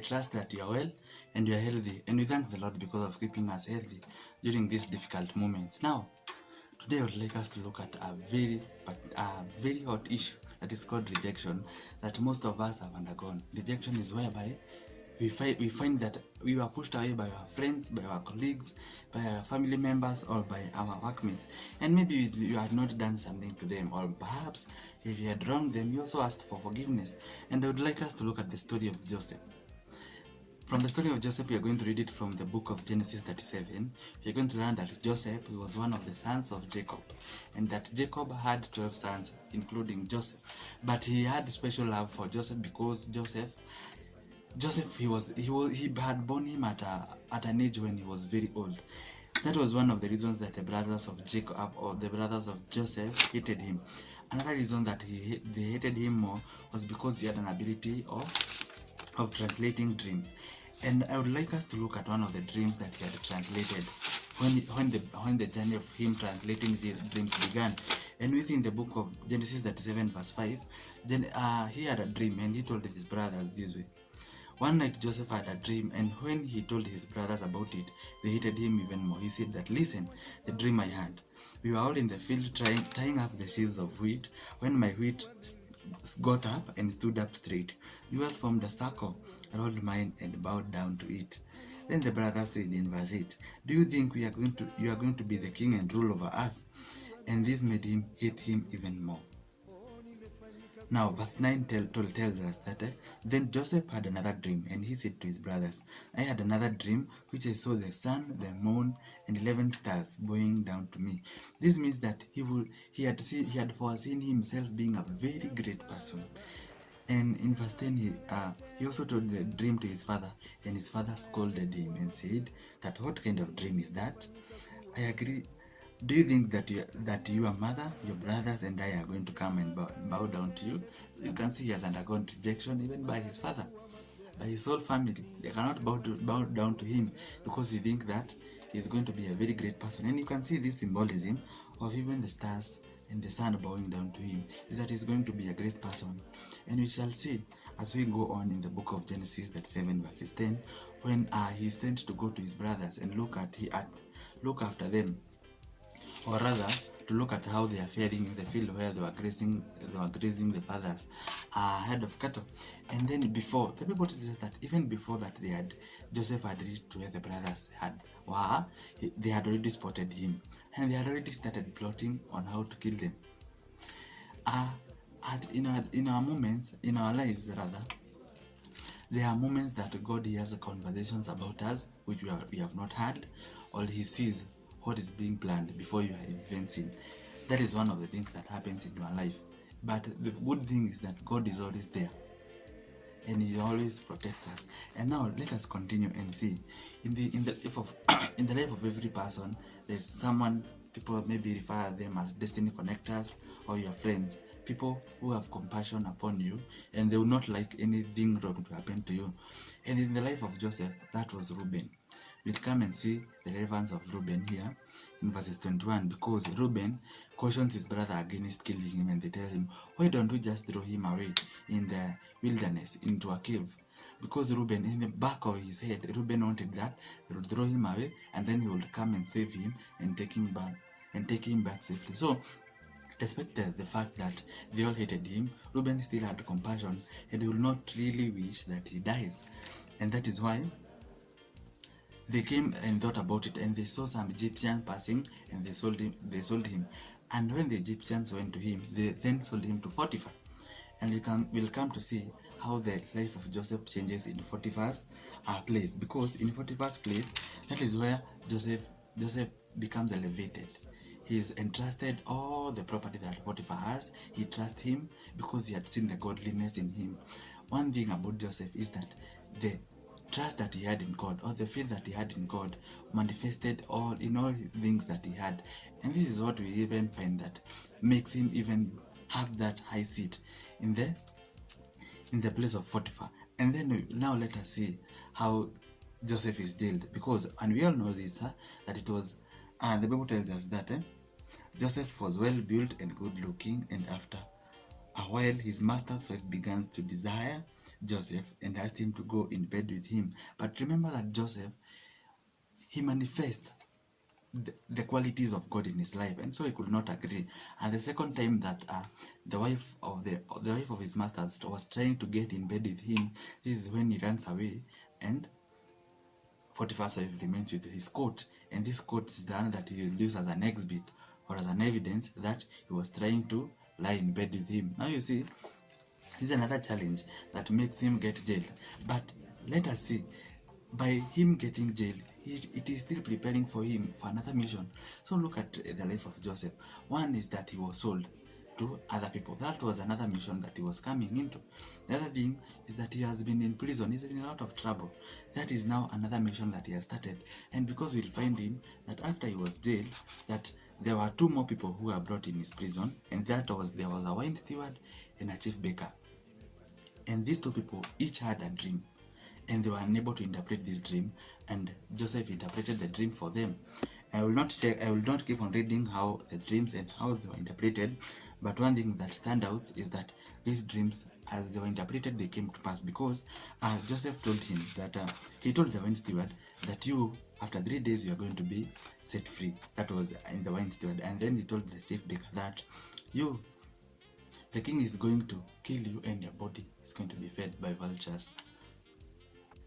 trust that you are well and you are healthy, and we thank the Lord because of keeping us healthy during these difficult moments. Now, today I would like us to look at a very hot issue that is called rejection, that most of us have undergone. Rejection is whereby we find that we were pushed away by our friends, by our colleagues, by our family members, or by our workmates. And maybe you had not done something to them, or perhaps if you had wronged them, you also asked for forgiveness. And I would like us to look at the story of Joseph. From the story of Joseph, we are going to read it from the book of Genesis 37. We are going to learn that Joseph was one of the sons of Jacob, and that Jacob had 12 sons, including Joseph. But he had special love for Joseph because Joseph he had born him at an age when he was very old. That was one of the reasons that the brothers of Jacob, or the brothers of Joseph, hated him. Another reason that they hated him more was because he had an ability of translating dreams. And I would like us to look at one of the dreams that he had translated when the journey of him translating the dreams began. And we see in the book of Genesis 37 verse 5, he had a dream and he told his brothers this way. One night Joseph had a dream, and when he told his brothers about it, they hated him even more. He said that, "Listen, the dream I had. We were all in the field tying up the sheaves of wheat, when my wheat got up and stood up straight. Yours formed a circle around mine and bowed down to it." Then the brothers said in verse 8, "Do you think you are going to be the king and rule over us?" And this made him hate him even more. Now, verse 9 tells us that then Joseph had another dream, and he said to his brothers, "I had another dream, which I saw the sun, the moon, and 11 stars bowing down to me." This means that he had foreseen himself being a very great person. And in verse 10, he also told the dream to his father, and his father scolded him and said that, "What kind of dream is that?" I agree. Do you think that your mother, your brothers, and I are going to come and bow down to you? So you can see he has undergone rejection even by his father, by his whole family. They cannot bow down to him because he thinks that he is going to be a very great person. And you can see this symbolism of even the stars and the sun bowing down to him, is that he's going to be a great person. And we shall see as we go on in the book of Genesis 37 verses 10, when he is sent to go to his brothers and look after them, or rather to look at how they are faring in the field where they were grazing the father's herd of cattle. And then before, the Bible tells us that even before that, Joseph had reached to where the brothers they had already spotted him, and they had already started plotting on how to kill them. In our moments, in our lives rather, there are moments that God hears conversations about us which we have not heard, or he sees what is being planned before you are even seen. That is one of the things that happens in your life. But the good thing is that God is always there, and he always protects us. And now let us continue and see in the life of in the life of every person, there's someone, people maybe refer them as destiny connectors, or your friends, people who have compassion upon you and they will not like anything wrong to happen to you. And in the life of Joseph, that was Reuben. We'll come and see the relevance of Reuben here in verses 21, because Reuben cautions his brother against killing him, and they tell him, "Why don't we just throw him away in the wilderness into a cave?" Because Reuben, in the back of his head, Reuben wanted that they would throw him away and then he would come and save him and take him back safely. So despite the fact that they all hated him, Reuben still had compassion, and he would not really wish that he dies. And that is why they came and thought about it, and they saw some Egyptians passing, and they sold him. And when the Egyptians went to him, they then sold him to Potiphar. And we'll come to see how the life of Joseph changes in Potiphar's place, because in Potiphar's place, that is where Joseph becomes elevated. He is entrusted all the property that Potiphar has. He trusts him because he had seen the godliness in him. One thing about Joseph is that the trust that he had in God, or the faith that he had in God, manifested in all things that he had. And this is what we even find that makes him even have that high seat in the place of Potiphar. And then now let us see how Joseph is jailed, because, and we all know this, that it was the Bible tells us that Joseph was well built and good looking, and after a while his master's wife begins to desire Joseph and asked him to go in bed with him. But remember that Joseph, he manifests the qualities of God in his life, and so he could not agree. And the second time that the wife of his masters was trying to get in bed with him, this is when he runs away, and Potiphar's wife remains with his coat, and this coat is the one that he will use as an exhibit or as an evidence that he was trying to lie in bed with him. Now you see, this is another challenge that makes him get jailed. But let us see, by him getting jailed, it is still preparing for him for another mission. So look at the life of Joseph. One is that he was sold to other people. That was another mission that he was coming into. The other thing is that he has been in prison. He's in a lot of trouble. That is now another mission that he has started. And because we'll find him that after he was jailed, that there were two more people who were brought in his prison, and there was a wine steward and a chief baker. And these two people each had a dream, and they were unable to interpret this dream, and Joseph interpreted the dream for them. I will not keep on reading how the dreams and how they were interpreted, but one thing that stands out is that these dreams, as they were interpreted, they came to pass because Joseph told him that he told the wine steward that you, after 3 days, you are going to be set free. That was in the wine steward. And then he told the chief baker that the king is going to kill you and your body is going to be fed by vultures.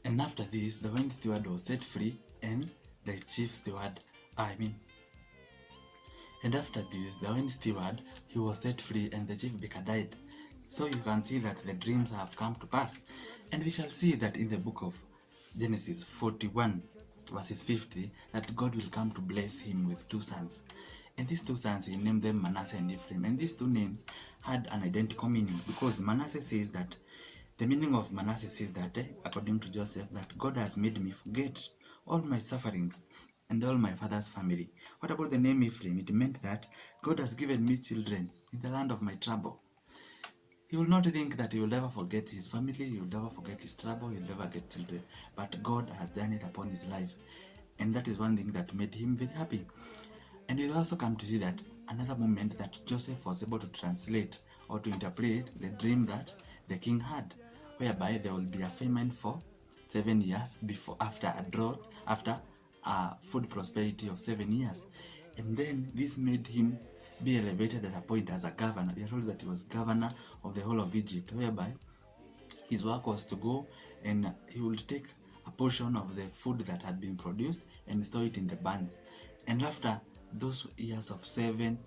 And after this, the wine steward was set free, and the chief steward, and after this, the wine steward, he was set free, and the chief baker died. So you can see that the dreams have come to pass. And we shall see that in the book of Genesis 41, verses 50, that God will come to bless him with two sons. And these two sons, he named them Manasseh and Ephraim. And these two names had an identical meaning, because Manasseh says that, the meaning of Manasseh says that, according to Joseph, that God has made me forget all my sufferings and all my father's family. What about the name Ephraim? It meant that God has given me children in the land of my trouble. He will not think that he will never forget his family, he will never forget his trouble, he will never get children. But God has done it upon his life. And that is one thing that made him very happy. And we'll also come to see that another moment that Joseph was able to translate or to interpret the dream that the king had, whereby there will be a famine for 7 years after a drought, after a food prosperity of 7 years. And then this made him be elevated at a point as a governor. We are told that he was governor of the whole of Egypt, whereby his work was to go and he would take a portion of the food that had been produced and store it in the barns. And after those years of 7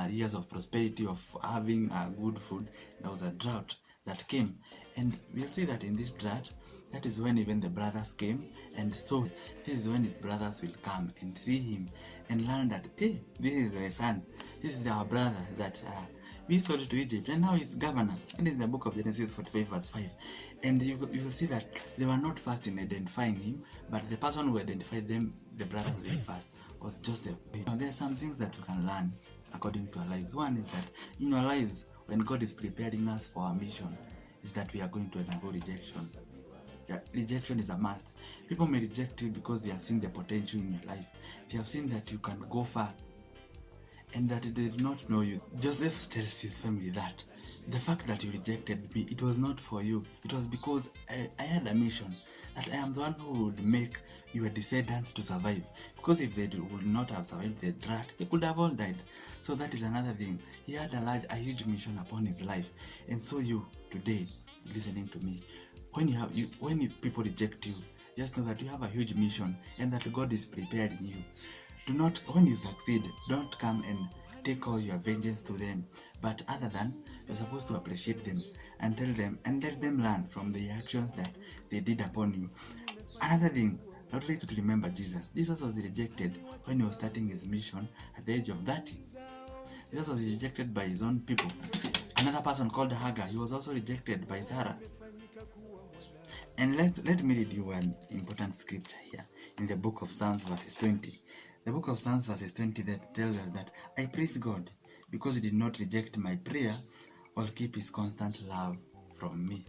years of prosperity, of having good food, there was a drought that came. And we'll see that in this drought, that is when even the brothers came, and so this is when his brothers will come and see him and learn that, hey, this is the son, this is our brother that we sold to Egypt, and now he's governor. And it's in the book of Genesis 45 verse 5. And you will see that they were not first in identifying him, but the person who identified them, the brothers very first, was Joseph. Now, there are some things that we can learn according to our lives. One is that in our lives, when God is preparing us for our mission, is that we are going to undergo rejection. Yeah, rejection is a must. People may reject you because they have seen the potential in your life. They have seen that you can go far, and that they did not know you. Joseph tells his family that the fact that you rejected me, it was not for you. It was because I had a mission, that I am the one who would make your descendants to survive. Because if they would not have survived the drought, they could have all died. So that is another thing. He had a huge mission upon his life. And so you, today, listening to me, when people reject you, just know that you have a huge mission and that God is preparing you. Do not, when you succeed, don't come and take all your vengeance to them, but other than, you're supposed to appreciate them and tell them and let them learn from the actions that they did upon you. Another thing, I would like you to remember Jesus. Jesus was rejected when he was starting his mission at the age of 30. Jesus was rejected by his own people. Another person called Hagar, he was also rejected by Sarah. And let me read you one important scripture here in the book of Psalms verses 20. The book of Psalms verses 20 that tells us that I praise God because he did not reject my prayer or keep his constant love from me.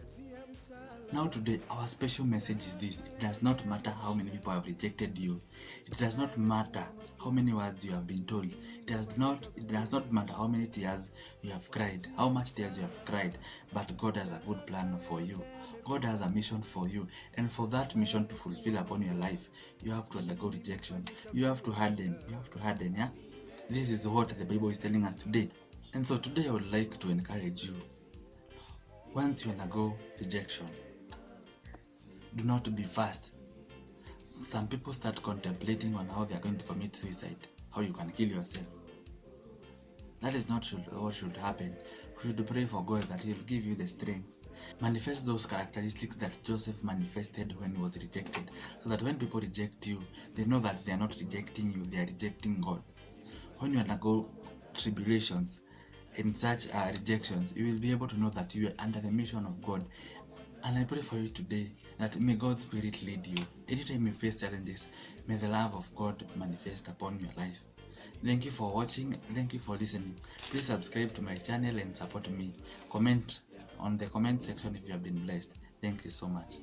Now today, our special message is this: it does not matter how many people have rejected you. It does not matter how many words you have been told. It does not matter how many tears you have cried, how much tears you have cried, but God has a good plan for you. God has a mission for you, and for that mission to fulfill upon your life, you have to undergo rejection. You have to harden. Yeah? This is what the Bible is telling us today. And so today I would like to encourage you. Once you undergo rejection, do not be fast. Some people start contemplating on how they are going to commit suicide, how you can kill yourself. That is not what should happen. We should pray for God that He will give you the strength. Manifest those characteristics that Joseph manifested when he was rejected, so that when people reject you, they know that they are not rejecting you, they are rejecting God. When you undergo tribulations and such rejections, you will be able to know that you are under the mission of God. And I pray for you today that may God's Spirit lead you. Anytime you face challenges, may the love of God manifest upon your life. Thank you for watching. Thank you for listening. Please subscribe to my channel and support me. Comment on the comment section if you have been blessed. Thank you so much.